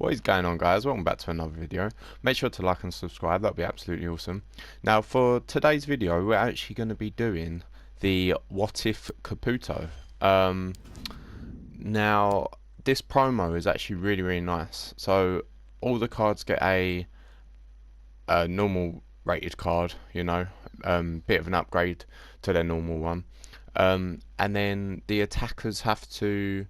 What is going on, guys? Welcome back to another video. Make sure to like and subscribe, that would be absolutely awesome. Now for today's video we're actually going to be doing the What If CAPUTO. Now this promo is actually really nice. So all the cards get a normal rated card, you know, bit of an upgrade to their normal one, and then the attackers have to,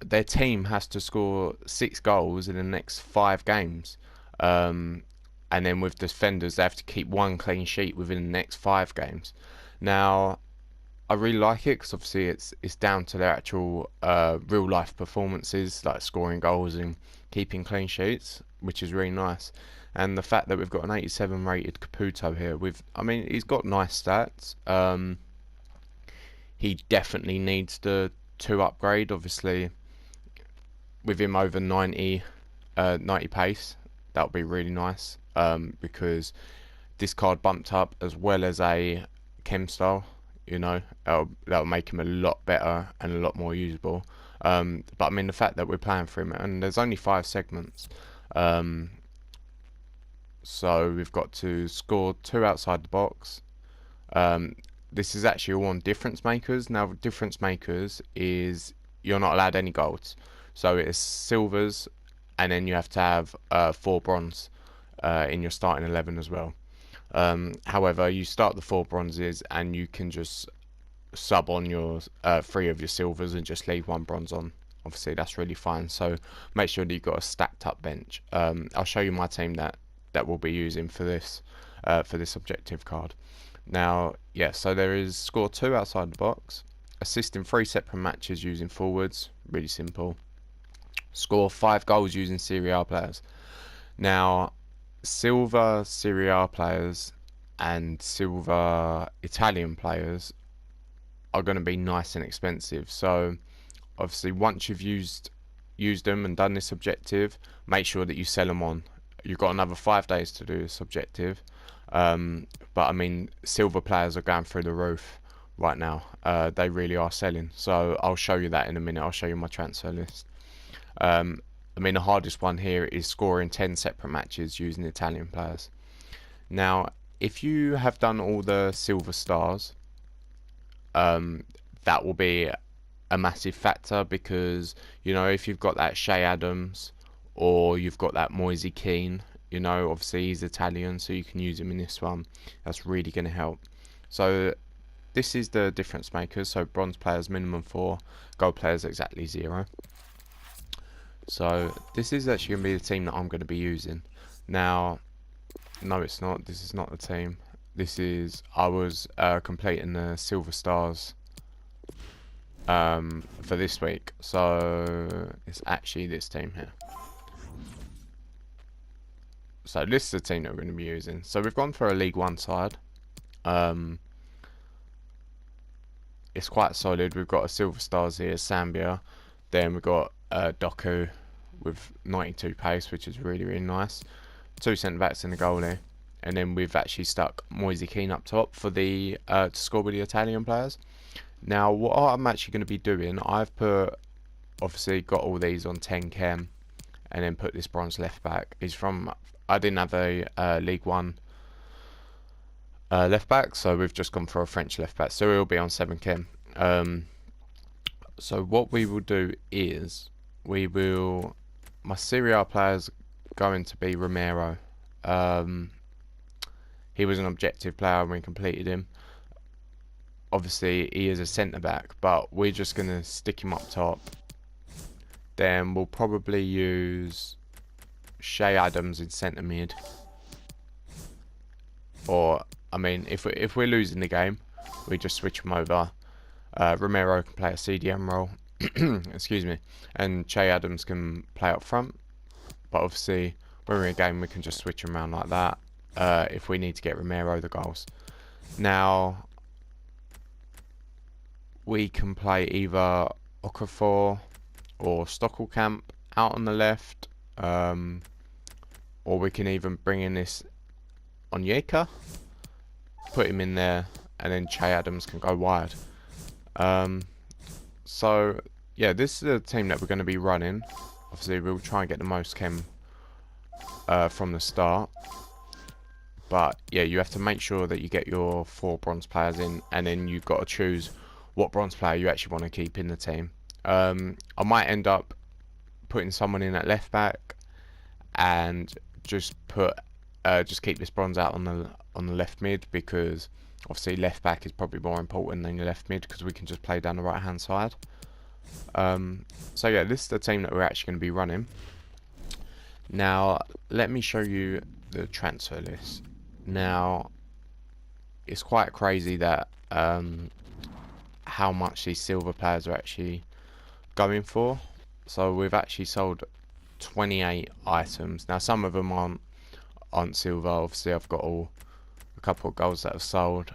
their team has to score 6 goals in the next 5 games, and then with defenders they have to keep 1 clean sheet within the next 5 games. Now I really like it because obviously it's down to their actual real life performances, like scoring goals and keeping clean sheets, which is really nice. And the fact that we've got an 87 rated CAPUTO here, I mean, he's got nice stats. He definitely needs the 2 upgrade, obviously with him over 90 pace, that would be really nice, because this card bumped up as well as a chem style, you know, that'll make him a lot better and a lot more usable. But I mean, the fact that we're playing for him, and there's only 5 segments, so we've got to score 2 outside the box. This is actually all on difference makers. Now difference makers is you're not allowed any golds, so it's silvers, and then you have to have 4 bronze in your starting 11 as well. However, you start the 4 bronzes and you can just sub on your 3 of your silvers and just leave 1 bronze on. Obviously that's really fine, so make sure that you've got a stacked up bench. I'll show you my team that we'll be using for this objective card. Now yeah, so there is score 2 outside the box, assist in 3 separate matches using forwards, really simple. Score 5 goals using Serie A players. Now silver Serie A players and silver Italian players are going to be nice and expensive, so obviously once you've used them and done this objective, make sure that you sell them on. You've got another 5 days to do this objective, but I mean, silver players are going through the roof right now. They really are selling, so I'll show you that in a minute. I'll show you my transfer list. I mean, the hardest one here is scoring 10 separate matches using Italian players. Now if you have done all the silver stars, that will be a massive factor, because you know, if you've got that Shea Adams or you've got that Moise Kean, you know, obviously he's Italian, so you can use him in this one. That's really going to help. So this is the difference makers. So bronze players minimum 4, gold players exactly 0. So this is actually going to be the team that I'm going to be using. Now no, it's not, this is not the team. This is, I was completing the silver stars for this week, so it's actually this team here. So this is the team that we're going to be using. So we've gone for a League 1 side. It's quite solid. We've got a silver stars here, Sambia. Then we've got Doku with 92 pace, which is really nice. 2 centre backs in the goalie, and then we've actually stuck Moise Kean up top for the to score with the Italian players. Now what I'm actually going to be doing, I've put, obviously got all these on 10 chem, and then put this bronze left back. He's from, I didn't have a League 1 left back, so we've just gone for a French left back, so he'll be on 7 chem. So what we will do is, my Serie A players going to be Romero. He was an objective player and we completed him. Obviously he is a centre back, but we're just going to stick him up top. Then we'll probably use Shea Adams in centre mid, or I mean, if we're losing the game, we just switch him over. Romero can play a CDM role, excuse me, and Shea Adams can play up front. But obviously when we're in a game, we can just switch him around like that if we need to get Romero the goals. Now we can play either Okafor or Stockelkamp out on the left, or we can even bring in this Onyeka, put him in there, and then Shea Adams can go wide. So yeah, this is the team that we're going to be running. Obviously, we'll try and get the most chem from the start. But yeah, you have to make sure that you get your 4 bronze players in, and then you've got to choose what bronze player you actually want to keep in the team. I might end up putting someone in at left back and just keep this bronze out on the left mid, because obviously left back is probably more important than your left mid, because we can just play down the right hand side. So yeah, this is the team that we're actually going to be running. Now let me show you the transfer list. Now it's quite crazy that how much these silver players are actually going for. So we've actually sold 28 items. Now some of them aren't silver. Obviously I've got a couple of golds that have sold,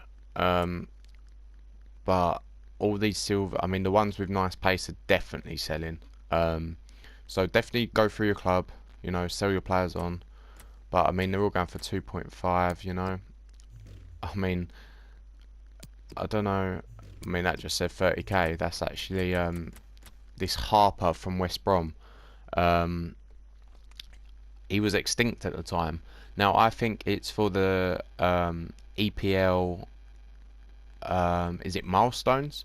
but all these silver, I mean the ones with nice pace are definitely selling. So definitely go through your club, you know, sell your players on. But I mean they're all going for 2.5, you know. I mean, I don't know. I mean that just said 30k. That's actually this Harper from West Brom. He was extinct at the time. Now I think it's for the EPL. Is it milestones?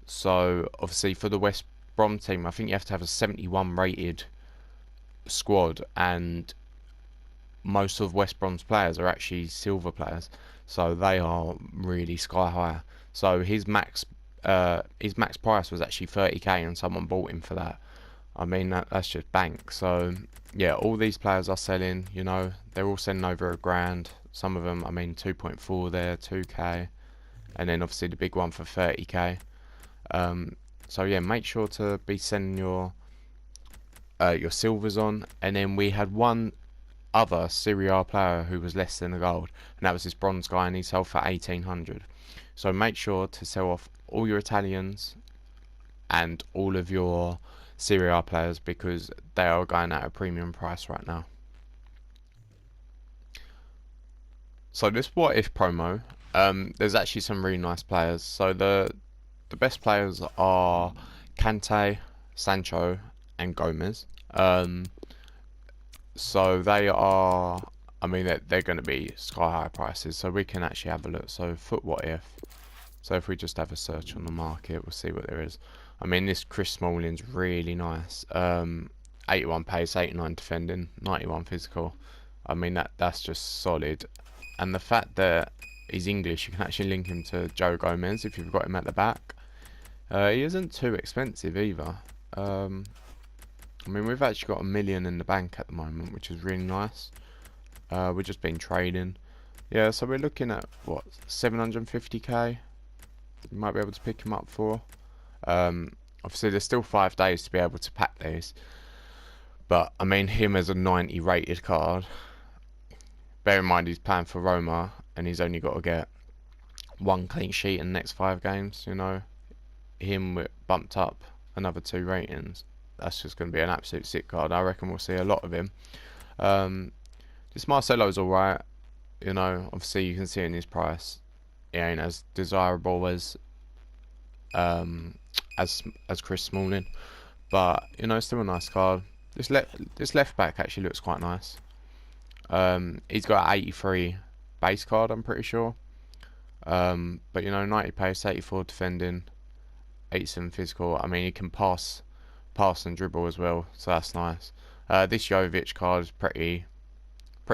So obviously for the West Brom team, I think you have to have a 71 rated squad, and most of West Brom's players are actually silver players, so they are really sky high. So his max price was actually 30k, and someone bought him for that. I mean that's just bank. So yeah, all these players are selling. You know, they're all selling over £1,000. Some of them, I mean, 2.4 there, 2k, and then obviously the big one for 30k. So yeah, make sure to be sending your silvers on. And then we had one other Serie A player who was less than a gold, and that was this bronze guy, and he sold for 1800. So make sure to sell off all your Italians and all of your Serie A players, because they are going at a premium price right now. So this what if promo, there's actually some really nice players. So the best players are Kante, Sancho, and Gomez. So they are, I mean, they're going to be sky high prices. So we can actually have a look. So foot what if. So if we just have a search on the market, we'll see what there is. I mean, this Chris Smalling's really nice. 81 pace, 89 defending, 91 physical. I mean, that's just solid. And the fact that he's English, you can actually link him to Joe Gomez if you've got him at the back. He isn't too expensive either. I mean, we've actually got $1 million in the bank at the moment, which is really nice. We've just been trading. Yeah, so we're looking at, what, 750k? You might be able to pick him up for. Obviously, there's still 5 days to be able to pack these. But, I mean, him as a 90 rated card. Bear in mind, he's playing for Roma, and he's only got to get 1 clean sheet in the next 5 games, you know. Him bumped up another 2 ratings. That's just going to be an absolute sick card. I reckon we'll see a lot of him. This Marcelo's alright. You know, obviously you can see in his price, he ain't as desirable as Chris Smalling, but you know, still a nice card. This left back actually looks quite nice. He's got an 83 base card, I'm pretty sure. But you know, 90 pace, 84 defending, 87 physical. I mean, he can pass and dribble as well, so that's nice. This Jovic card is pretty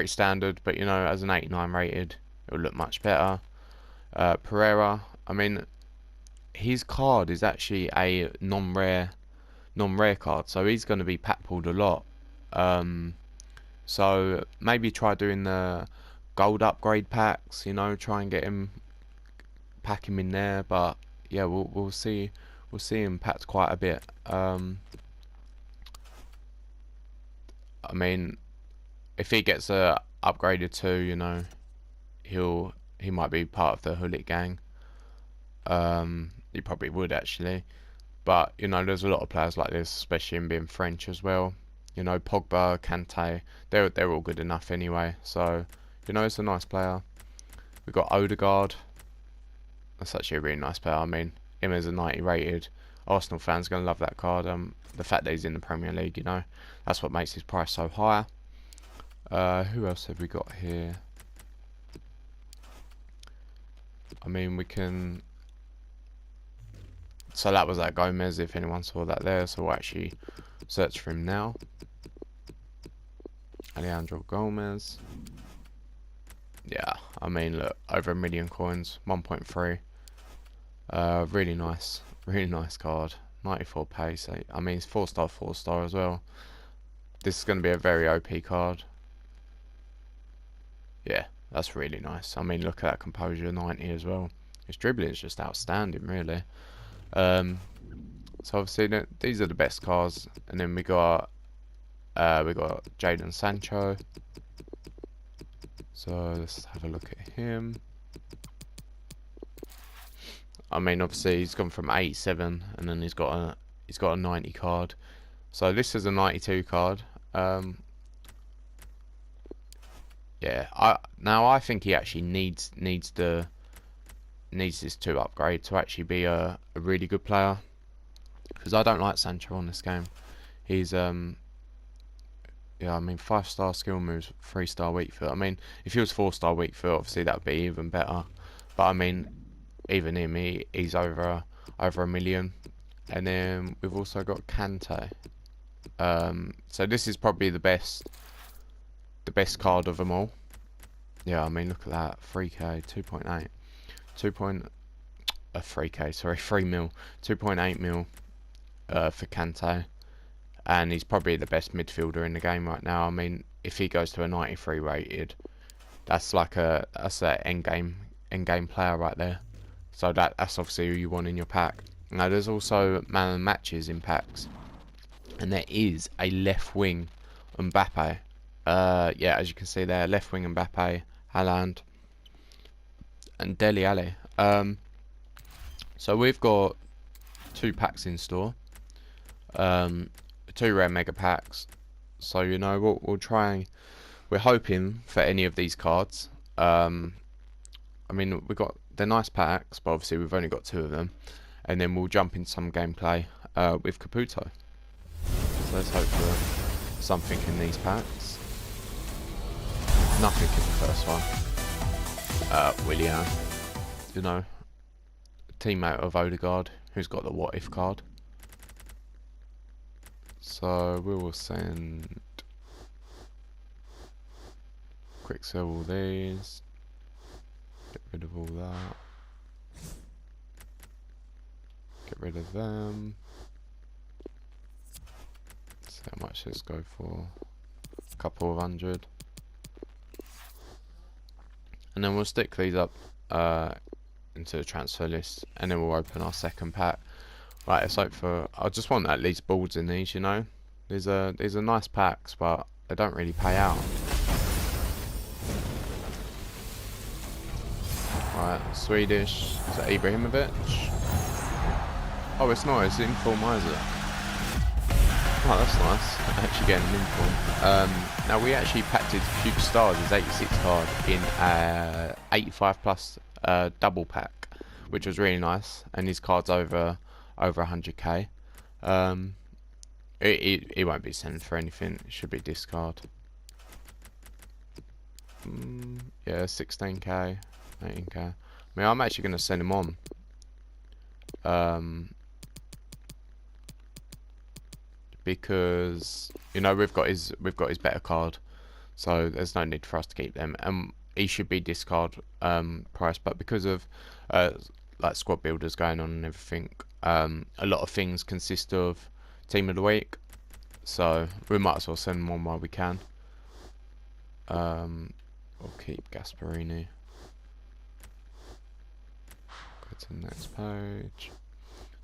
standard, but you know, as an 89 rated, it'll look much better. Pereira, I mean, his card is actually a non-rare card, so he's going to be pack pulled a lot. So maybe try doing the gold upgrade packs, you know, try and get him, pack him in there. But yeah, we'll see him packed quite a bit. I mean, if he gets upgraded too, you know, he might be part of the Hullet gang. He probably would actually, but you know, there's a lot of players like this, especially in being French as well. You know, Pogba, Kante, they're all good enough anyway. So you know, it's a nice player. We've got Odergaard. That's actually a really nice player. I mean, him as a 90 rated. Arsenal fans are going to love that card. The fact that he's in the Premier League, you know, that's what makes his price so high. Who else have we got here? I mean, we can... So that was that Gomez, if anyone saw that there. So we'll actually search for him now. Alejandro Gomez. Yeah, I mean, look, over 1 million coins, 1.3. Really nice card. 94 pace. I mean, it's 4-star, 4-star as well. This is going to be a very OP card. Yeah, that's really nice. I mean, look at that composure, 90 as well. His dribbling is just outstanding, really. So obviously these are the best cards, and then we got Jadon Sancho. So let's have a look at him. I mean, obviously he's gone from 87, and then he's got a 90 card. So this is a 92 card. Yeah, I think he actually needs this 2 upgrade to actually be a really good player, because I don't like Sancho on this game. He's yeah, I mean, 5-star skill moves, 3-star weak foot. I mean, if he was 4-star weak foot, obviously that would be even better. But I mean, even him, he's over 1 million. And then we've also got Kante. So this is probably the best card of them all. Yeah, I mean, look at that, 3k, 2.8, 3k, sorry, 3 mil, 2.8 mil for Kante, and he's probably the best midfielder in the game right now. I mean, if he goes to a 93 rated, that's like an end game player right there. So that's obviously who you want in your pack. Now there's also man of the matches in packs, and there is a left wing Mbappe. Yeah, as you can see there, left wing Mbappe, Haaland, and Dele Alli. So we've got 2 packs in store, 2 rare mega packs. So you know, we're hoping for any of these cards. I mean, they're nice packs, but obviously we've only got 2 of them, and then we'll jump into some gameplay with CAPUTO. So let's hope for something in these packs. Nothing in the first one. Willian, you know, teammate of Odergaard, who's got the what if card. So we will send quick sell all these, get rid of all that, get rid of them. See how much this go for. A couple of hundred. And then we'll stick these up into the transfer list, and then we'll open our second pack. Right, let's hope for... I just want at least boards in these, you know. These are nice packs, but they don't really pay out. Right, Swedish. Is it Ibrahimovic? Oh, it's not. It's inform Isaac. Oh, that's nice. Actually getting an inform. Now we actually packed it Future Stars, his 86 card, in 85 plus double pack, which was really nice. And his card's over 100k. It won't be sent for anything. It should be discard. Yeah, 16k, 18k. I mean, I'm actually going to send him on. Because you know we've got his better card, so there's no need for us to keep them. And he should be discard price, but because of like squad builders going on and everything, a lot of things consist of team of the week, so we might as well send them on while we can. We'll keep Gasparini. Go to the next page.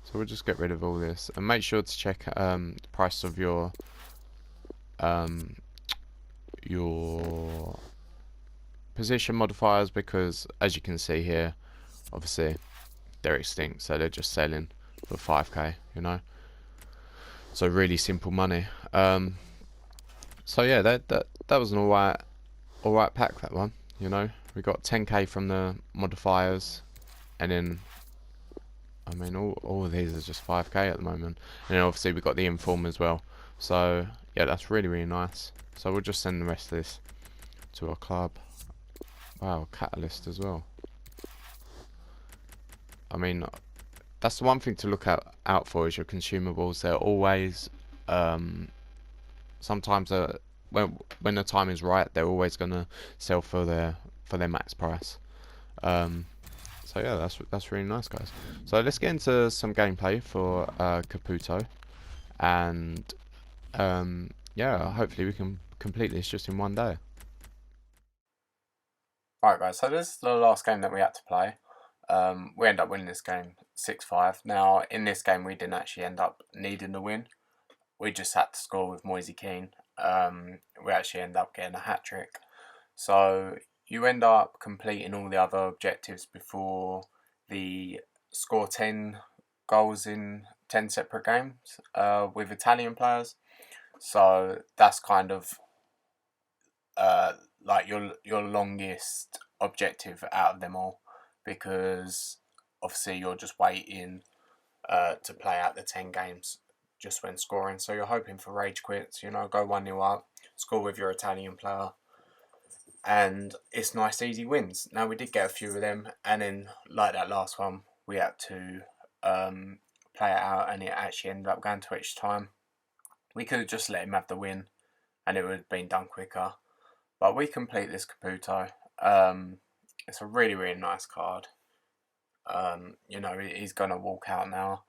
So we'll just get rid of all this, and make sure to check the price of your position modifiers, because as you can see here, obviously they're extinct, so they're just selling for 5k, you know. So really simple money. So yeah, that was an alright pack, that one. You know, we got 10k from the modifiers, and then I mean, all of these are just 5k at the moment, and then obviously we've got the inform as well. So yeah, that's really nice. So we'll just send the rest of this to our club. Wow, catalyst as well. I mean, that's the one thing to look out for is your consumables. They're always sometimes when the time is right, they're always gonna sell for their max price. So yeah, that's really nice, guys. So let's get into some gameplay for CAPUTO, and yeah, hopefully we can complete this just in one day. Right guys, so this is the last game that we had to play. We ended up winning this game 6-5. Now in this game we didn't actually end up needing the win. We just had to score with Moise Kean. We actually end up getting a hat-trick. So you end up completing all the other objectives before the score 10 goals in 10 separate games with Italian players. So that's kind of like your longest objective out of them all, because obviously you're just waiting to play out the 10 games just when scoring. So you're hoping for rage quits, go 1-0 up, score with your Italian player, and it's nice easy wins. Now we did get a few of them, and then like that last one we had to play it out, and it actually ended up going to extra time. We could have just let him have the win and it would have been done quicker. But we complete this CAPUTO. It's a really nice card. He's going to walk out now.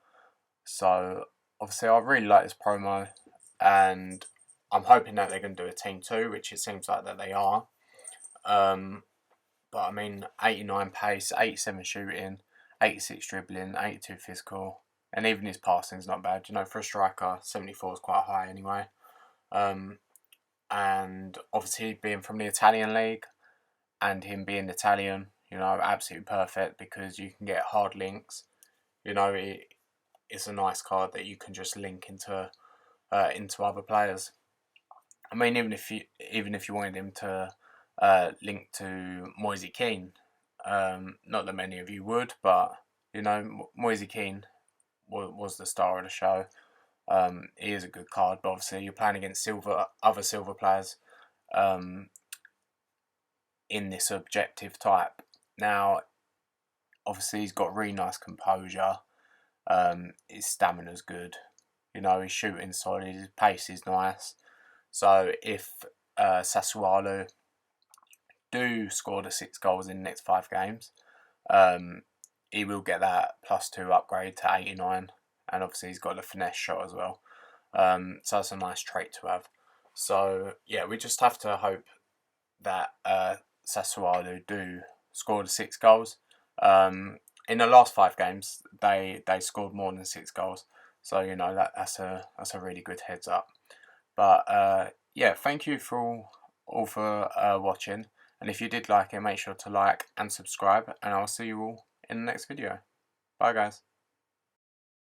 So, obviously, I really like this promo. And I'm hoping that they're going to do a team 2, which it seems like that they are. But, I mean, 89 pace, 87 shooting, 86 dribbling, 82 physical. And even his passing's not bad. For a striker, 74 is quite high anyway. And obviously being from the Italian league and him being Italian, absolutely perfect, because you can get hard links. It's a nice card that you can just link into other players. I mean, even if you wanted him to link to Moise Kean, not that many of you would, but Moise Kean was the star of the show. He is a good card, but obviously you're playing against other silver players in this objective type. Now, obviously he's got really nice composure. His stamina's good. His shooting's solid. His pace is nice. So if Sassuolo do score the 6 goals in the next 5 games, he will get that +2 upgrade to 89. And obviously he's got a finesse shot as well. So that's a nice trait to have. So yeah, we just have to hope that Sassuolo do score the 6 goals. In the last 5 games, they scored more than 6 goals. So that's a really good heads up. But yeah, thank you for all for watching. And if you did like it, make sure to like and subscribe. And I'll see you all in the next video. Bye guys.